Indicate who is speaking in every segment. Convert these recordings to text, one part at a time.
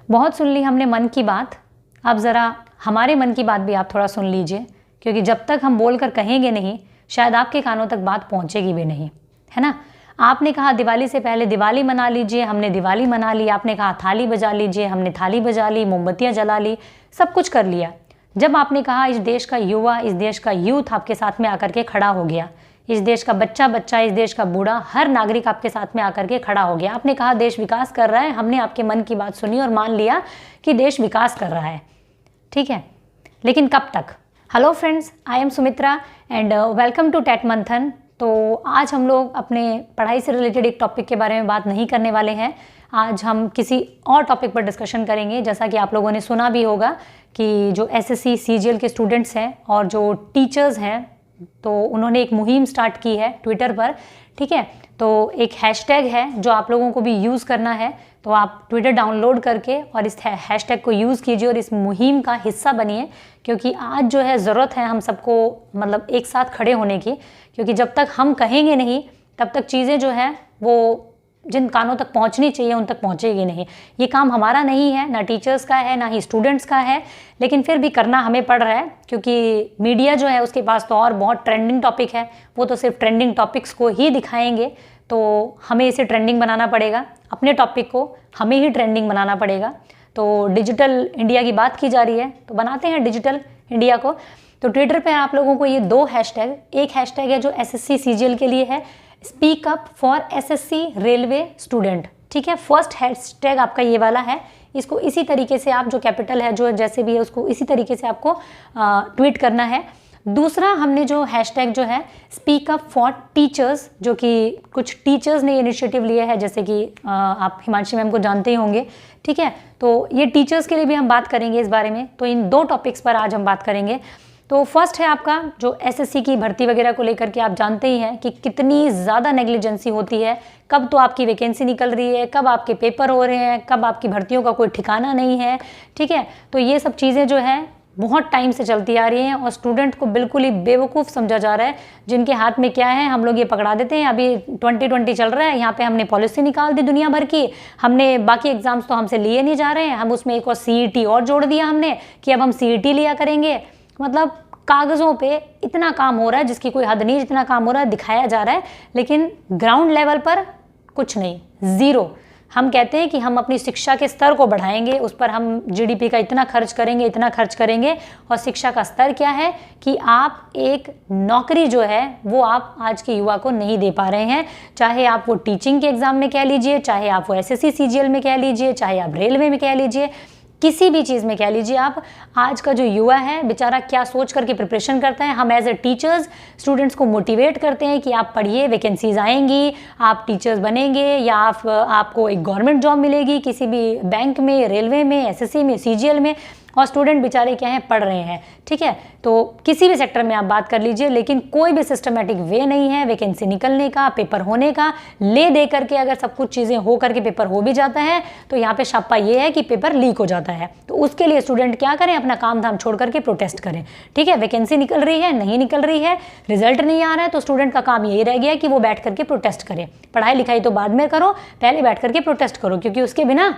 Speaker 1: बहुत सुन ली हमने मन की बात, अब ज़रा हमारे मन की बात भी आप थोड़ा सुन लीजिए, क्योंकि जब तक हम बोल कर कहेंगे नहीं शायद आपके कानों तक बात पहुंचेगी भी नहीं, है ना। आपने कहा दिवाली से पहले दिवाली मना लीजिए, हमने दिवाली मना ली। आपने कहा थाली बजा लीजिए, हमने थाली बजा ली, मोमबत्तियां जला ली, सब कुछ कर लिया। जब आपने कहा इस देश का युवा, इस देश का यूथ आपके साथ में आकर के खड़ा हो गया, इस देश का बच्चा बच्चा, इस देश का बूढ़ा, हर नागरिक आपके साथ में आकर के खड़ा हो गया। आपने कहा देश विकास कर रहा है, हमने आपके मन की बात सुनी और मान लिया कि देश विकास कर रहा है, ठीक है, लेकिन कब तक। Hello friends, I am Sumitra and welcome to TET Manthan. तो आज हम लोग अपने पढ़ाई से रिलेटेड एक टॉपिक के बारे में बात नहीं करने वाले हैं। आज हम किसी और टॉपिक पर डिस्कशन करेंगे। जैसा कि आप लोगों ने सुना भी होगा कि जो एसएससी सीजीएल के स्टूडेंट्स हैं और जो टीचर्स हैं, तो उन्होंने एक मुहिम स्टार्ट की है ट्विटर पर, ठीक है। तो एक हैशटैग है जो आप लोगों को भी यूज़ करना है, तो आप ट्विटर डाउनलोड करके और इस हैशटैग को यूज़ कीजिए और इस मुहिम का हिस्सा बनिए, क्योंकि आज जो है ज़रूरत है हम सबको मतलब एक साथ खड़े होने की, क्योंकि जब तक हम कहेंगे नहीं तब तक चीज़ें जो हैं वो जिन कानों तक पहुंचनी चाहिए उन तक पहुंचेगी नहीं। ये काम हमारा नहीं है, ना टीचर्स का है ना ही स्टूडेंट्स का है, लेकिन फिर भी करना हमें पड़ रहा है, क्योंकि मीडिया जो है उसके पास तो और बहुत ट्रेंडिंग टॉपिक है, वो तो सिर्फ ट्रेंडिंग टॉपिक्स को ही दिखाएंगे। तो हमें इसे ट्रेंडिंग बनाना पड़ेगा, अपने टॉपिक को हमें ही ट्रेंडिंग बनाना पड़ेगा। तो डिजिटल इंडिया की बात की जा रही है, तो बनाते हैं डिजिटल इंडिया को। तो ट्विटर पे आप लोगों को ये दो हैशटैग, एक हैशटैग है जो एसएससी सीजीएल के लिए है, speak up for SSC railway student, ठीक है। फर्स्ट हैशटैग आपका ये वाला है, इसको इसी तरीके से आप जो कैपिटल है जो जैसे भी है उसको इसी तरीके से आपको ट्वीट करना है। दूसरा हमने जो हैशटैग जो है स्पीक अप फॉर टीचर्स, जो कि कुछ टीचर्स ने इनिशिएटिव लिया है, जैसे कि आप हिमांशी मैम को जानते ही होंगे, ठीक है। तो ये टीचर्स के लिए भी हम बात करेंगे इस बारे में। तो इन दो टॉपिक्स पर आज हम बात करेंगे। तो फर्स्ट है आपका जो एसएससी की भर्ती वगैरह को लेकर के आप जानते ही हैं कि कितनी ज़्यादा नेग्लिजेंसी होती है, कब तो आपकी वैकेंसी निकल रही है, कब आपके पेपर हो रहे हैं, कब आपकी भर्तियों का कोई ठिकाना नहीं है, ठीक है। तो ये सब चीज़ें जो है बहुत टाइम से चलती आ रही हैं और स्टूडेंट को बिल्कुल ही बेवकूफ़ समझा जा रहा है। जिनके हाथ में क्या है, हम लोग ये पकड़ा देते हैं, अभी 2020 चल रहा है, यहाँ पे हमने पॉलिसी निकाल दी दुनिया भर की, हमने बाकी एग्जाम्स तो हमसे लिए नहीं जा रहे हैं, हम उसमें एक और सीईटी और जोड़ दिया हमने कि अब हम सीईटी लिया करेंगे। मतलब कागज़ों पे इतना काम हो रहा है जिसकी कोई हद नहीं, जितना काम हो रहा है दिखाया जा रहा है, लेकिन ग्राउंड लेवल पर कुछ नहीं, ज़ीरो। हम कहते हैं कि हम अपनी शिक्षा के स्तर को बढ़ाएंगे, उस पर हम जीडीपी का इतना खर्च करेंगे, इतना खर्च करेंगे, और शिक्षा का स्तर क्या है कि आप एक नौकरी जो है वो आप आज के युवा को नहीं दे पा रहे हैं। चाहे आप वो टीचिंग के एग्ज़ाम में कह लीजिए, चाहे आप वो एसएससी सीजीएल में कह लीजिए, चाहे आप रेलवे में कह लीजिए, किसी भी चीज़ में कह लीजिए आप, आज का जो युवा है बेचारा क्या सोच करके प्रिपरेशन करता है। हम एज ए टीचर्स स्टूडेंट्स को मोटिवेट करते हैं कि आप पढ़िए, वैकेंसीज आएंगी, आप टीचर्स बनेंगे, या आपको एक गवर्नमेंट जॉब मिलेगी किसी भी बैंक में, रेलवे में, एसएससी में, सीजीएल में, और स्टूडेंट बेचारे क्या हैं, पढ़ रहे हैं, ठीक है। तो किसी भी सेक्टर में आप बात कर लीजिए, लेकिन कोई भी सिस्टमेटिक वे नहीं है वैकेंसी निकलने का, पेपर होने का। ले दे करके अगर सब कुछ चीज़ें हो करके पेपर हो भी जाता है तो यहाँ पे छापा ये है कि पेपर लीक हो जाता है। तो उसके लिए स्टूडेंट क्या करें, अपना काम धाम छोड़ करके प्रोटेस्ट करें, ठीक है। वैकेंसी निकल रही है, नहीं निकल रही है, रिजल्ट नहीं आ रहा है, तो स्टूडेंट का काम यही रह गया कि वो बैठ करके प्रोटेस्ट करे। पढ़ाई लिखाई तो बाद में करो, पहले बैठ करके प्रोटेस्ट करो, क्योंकि उसके बिना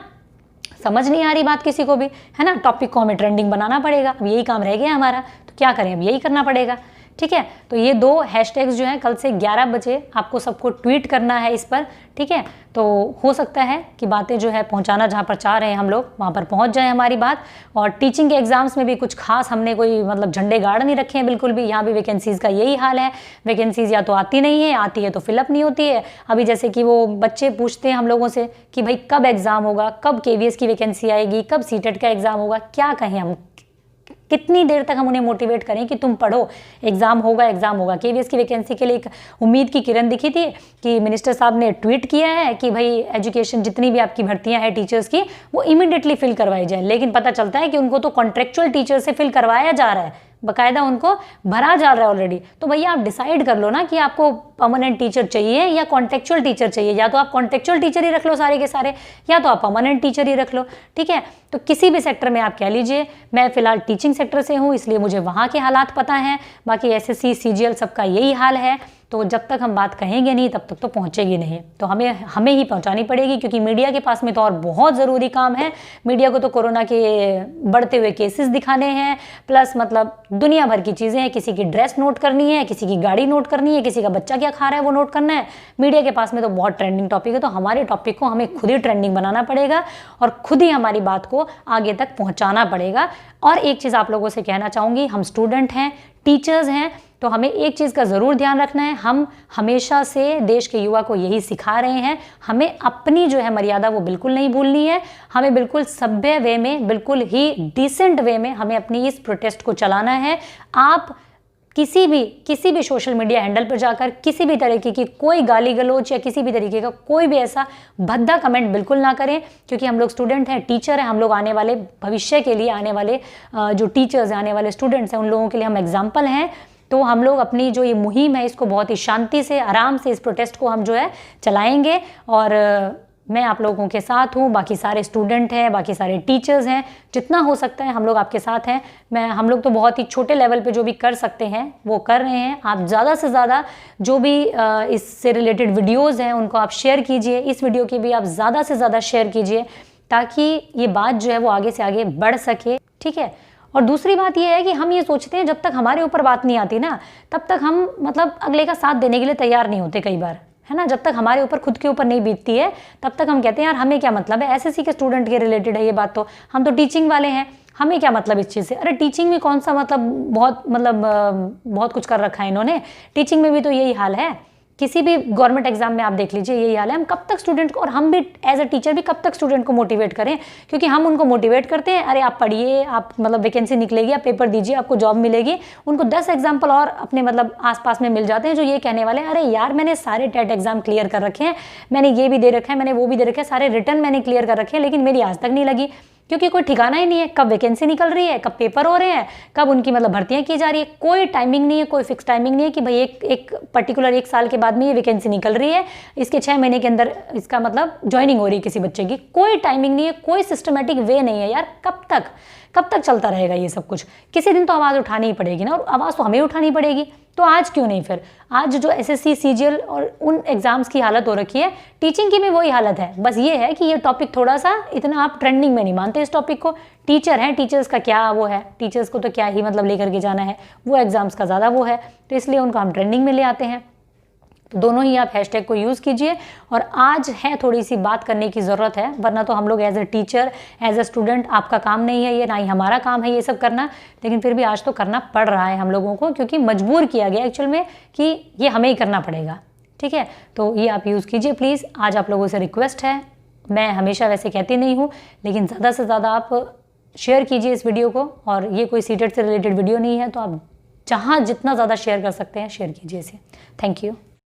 Speaker 1: समझ नहीं आ रही बात किसी को भी, है ना। टॉपिक को हमें ट्रेंडिंग बनाना पड़ेगा, अब यही काम रह गया हमारा, तो क्या करें, अब यही करना पड़ेगा, ठीक है। तो ये दो हैशटैग्स जो हैं कल से 11 बजे आपको सबको ट्वीट करना है इस पर, ठीक है। तो हो सकता है कि बातें जो है पहुंचाना जहां पर चाह रहे हैं हम लोग वहां पर पहुंच जाए हमारी बात। और टीचिंग के एग्जाम्स में भी कुछ खास हमने कोई मतलब झंडे गाड़ नहीं रखे हैं बिल्कुल भी। यहाँ भी वैकेंसीज़ का यही हाल है, वैकेंसीज़ या तो आती नहीं है, आती है तो फिलअप नहीं होती है। अभी जैसे कि वो बच्चे पूछते हैं हम लोगों से कि भाई कब एग्ज़ाम होगा, कब केवीएस की वैकेंसी आएगी, कब सीटेट का एग्ज़ाम होगा। क्या कहें हम, कितनी देर तक हम उन्हें मोटिवेट करें कि तुम पढ़ो, एग्ज़ाम होगा, एग्ज़ाम होगा। केवीएस की वैकेंसी के लिए एक उम्मीद की किरण दिखी थी कि मिनिस्टर साहब ने ट्वीट किया है कि भाई एजुकेशन जितनी भी आपकी भर्तियां हैं टीचर्स की वो इमीडिएटली फिल करवाई जाए, लेकिन पता चलता है कि उनको तो कॉन्ट्रेक्चुअल टीचर से फिल करवाया जा रहा है, बाकायदा उनको भरा जा रहा है ऑलरेडी। तो भैया आप डिसाइड कर लो ना कि आपको परमानेंट टीचर चाहिए या कॉन्टेक्चुअल टीचर चाहिए। या तो आप कॉन्टेक्चुअल टीचर ही रख लो सारे के सारे, या तो आप परमानेंट टीचर ही रख लो, ठीक है। तो किसी भी सेक्टर में आप कह लीजिए। मैं फिलहाल टीचिंग सेक्टर से हूँ, इसलिए मुझे वहाँ के हालात पता हैं, बाकी एसएससी सीजीएल सबका यही हाल है। तो जब तक हम बात कहेंगे नहीं तब तक तो पहुंचेगी नहीं। तो हमें ही पहुंचानी पड़ेगी, क्योंकि मीडिया के पास में तो और बहुत ज़रूरी काम है। मीडिया को तो कोरोना के बढ़ते हुए केसेस दिखाने हैं, प्लस मतलब दुनिया भर की चीज़ें हैं। किसी की ड्रेस नोट करनी है, किसी की गाड़ी नोट करनी है, किसी का बच्चा क्या खा रहा है वो नोट करना है। मीडिया के पास में तो बहुत ट्रेंडिंग टॉपिक है। तो हमारे टॉपिक को हमें खुद ही ट्रेंडिंग बनाना पड़ेगा और खुद ही हमारी बात को आगे तक पहुंचाना पड़ेगा। और एक चीज़ आप लोगों से कहना चाहूँगी, हम स्टूडेंट हैं, टीचर्स हैं, तो हमें एक चीज़ का ज़रूर ध्यान रखना है। हम हमेशा से देश के युवा को यही सिखा रहे हैं, हमें अपनी जो है मर्यादा वो बिल्कुल नहीं भूलनी है। हमें बिल्कुल सभ्य वे में, बिल्कुल ही डिसेंट वे में हमें अपनी इस प्रोटेस्ट को चलाना है। आप किसी भी सोशल मीडिया हैंडल पर जाकर किसी भी तरीके की कोई गाली गलौज या किसी भी तरीके का कोई भी ऐसा भद्दा कमेंट बिल्कुल ना करें, क्योंकि हम लोग स्टूडेंट हैं, टीचर हैं। हम लोग आने वाले भविष्य के लिए, आने वाले जो टीचर्स हैं, आने वाले स्टूडेंट्स हैं, उन लोगों के लिए हम एग्जाम्पल हैं। तो हम लोग अपनी जो ये मुहिम है इसको बहुत ही शांति से, आराम से इस प्रोटेस्ट को हम जो है चलाएंगे। और मैं आप लोगों के साथ हूँ, बाकी सारे स्टूडेंट हैं, बाकी सारे टीचर्स हैं, जितना हो सकता है हम लोग आपके साथ हैं। हम लोग तो बहुत ही छोटे लेवल पे जो भी कर सकते हैं वो कर रहे हैं। आप ज़्यादा से ज़्यादा जो भी इससे रिलेटेड वीडियोज़ हैं उनको आप शेयर कीजिए। इस वीडियो की भी आप ज़्यादा से ज़्यादा शेयर कीजिए, ताकि ये बात जो है वो आगे से आगे बढ़ सके, ठीक है। और दूसरी बात यह है कि हम ये सोचते हैं जब तक हमारे ऊपर बात नहीं आती ना, तब तक हम मतलब अगले का साथ देने के लिए तैयार नहीं होते कई बार, है ना। जब तक हमारे ऊपर खुद के ऊपर नहीं बीतती है तब तक हम कहते हैं यार हमें क्या मतलब है, एसएससी के स्टूडेंट के रिलेटेड है ये बात, तो हम तो टीचिंग वाले हैं, हमें क्या मतलब इस चीज़ से। अरे टीचिंग में कौन सा बहुत कुछ कर रखा है इन्होंने। टीचिंग में भी तो यही हाल है, किसी भी गवर्नमेंट एग्जाम में आप देख लीजिए यही हाल है। हम कब तक स्टूडेंट को, और हम भी एज अ टीचर भी कब तक स्टूडेंट को मोटिवेट करें, क्योंकि हम उनको मोटिवेट करते हैं, अरे आप पढ़िए, आप मतलब वैकेंसी निकलेगी, आप पेपर दीजिए, आपको जॉब मिलेगी। उनको 10 एग्जाम्पल और अपने मतलब आसपास में मिल जाते हैं जो ये कहने वाले हैं, अरे यार मैंने सारे टेट एग्जाम क्लियर कर रखे हैं, मैंने ये भी दे रखा है, मैंने वो भी दे रखे हैं, सारे रिटर्न मैंने क्लियर कर रखे हैं, लेकिन मेरी आज तक नहीं लगी। क्योंकि कोई ठिकाना ही नहीं है, कब वैकेंसी निकल रही है, कब पेपर हो रहे हैं, कब उनकी मतलब भर्तियां की जा रही है। कोई टाइमिंग नहीं है, कोई फिक्स टाइमिंग नहीं है कि भाई एक पर्टिकुलर 1 साल के बाद में ये वैकेंसी निकल रही है, इसके 6 महीने के अंदर इसका मतलब ज्वाइनिंग हो रही है किसी बच्चे की। कोई टाइमिंग नहीं है, कोई सिस्टमेटिक वे नहीं है यार। कब तक चलता रहेगा ये सब कुछ। किसी दिन तो आवाज़ उठानी ही पड़ेगी ना, और आवाज़ तो हमें उठानी पड़ेगी। तो आज क्यों नहीं फिर, आज जो एसएससी सीजीएल और उन एग्जाम्स की हालत हो रखी है, टीचिंग की भी वही हालत है। बस ये है कि ये टॉपिक थोड़ा सा इतना आप ट्रेंडिंग में नहीं मानते इस टॉपिक को। टीचर हैं, टीचर्स का क्या वो है, टीचर्स को तो क्या ही मतलब लेकर के जाना है, वो एग्जाम्स का ज़्यादा वो है, तो इसलिए उनको हम ट्रेंडिंग में ले आते हैं। तो दोनों ही आप हैशटैग को यूज़ कीजिए। और आज है थोड़ी सी बात करने की ज़रूरत है, वरना तो हम लोग as a teacher, as a student, आपका काम नहीं है ये, ना ही हमारा काम है ये सब करना, लेकिन फिर भी आज तो करना पड़ रहा है हम लोगों को, क्योंकि मजबूर किया गया एक्चुअल में कि ये हमें ही करना पड़ेगा, ठीक है। तो ये आप यूज़ कीजिए प्लीज़, आज आप लोगों से रिक्वेस्ट है। मैं हमेशा वैसे कहती नहीं हूँ, लेकिन ज़्यादा से ज़्यादा आप शेयर कीजिए इस वीडियो को। और ये कोई सीटेट से रिलेटेड वीडियो नहीं है, तो आप जहाँ जितना ज़्यादा शेयर कर सकते हैं शेयर कीजिए इसे। Thank you.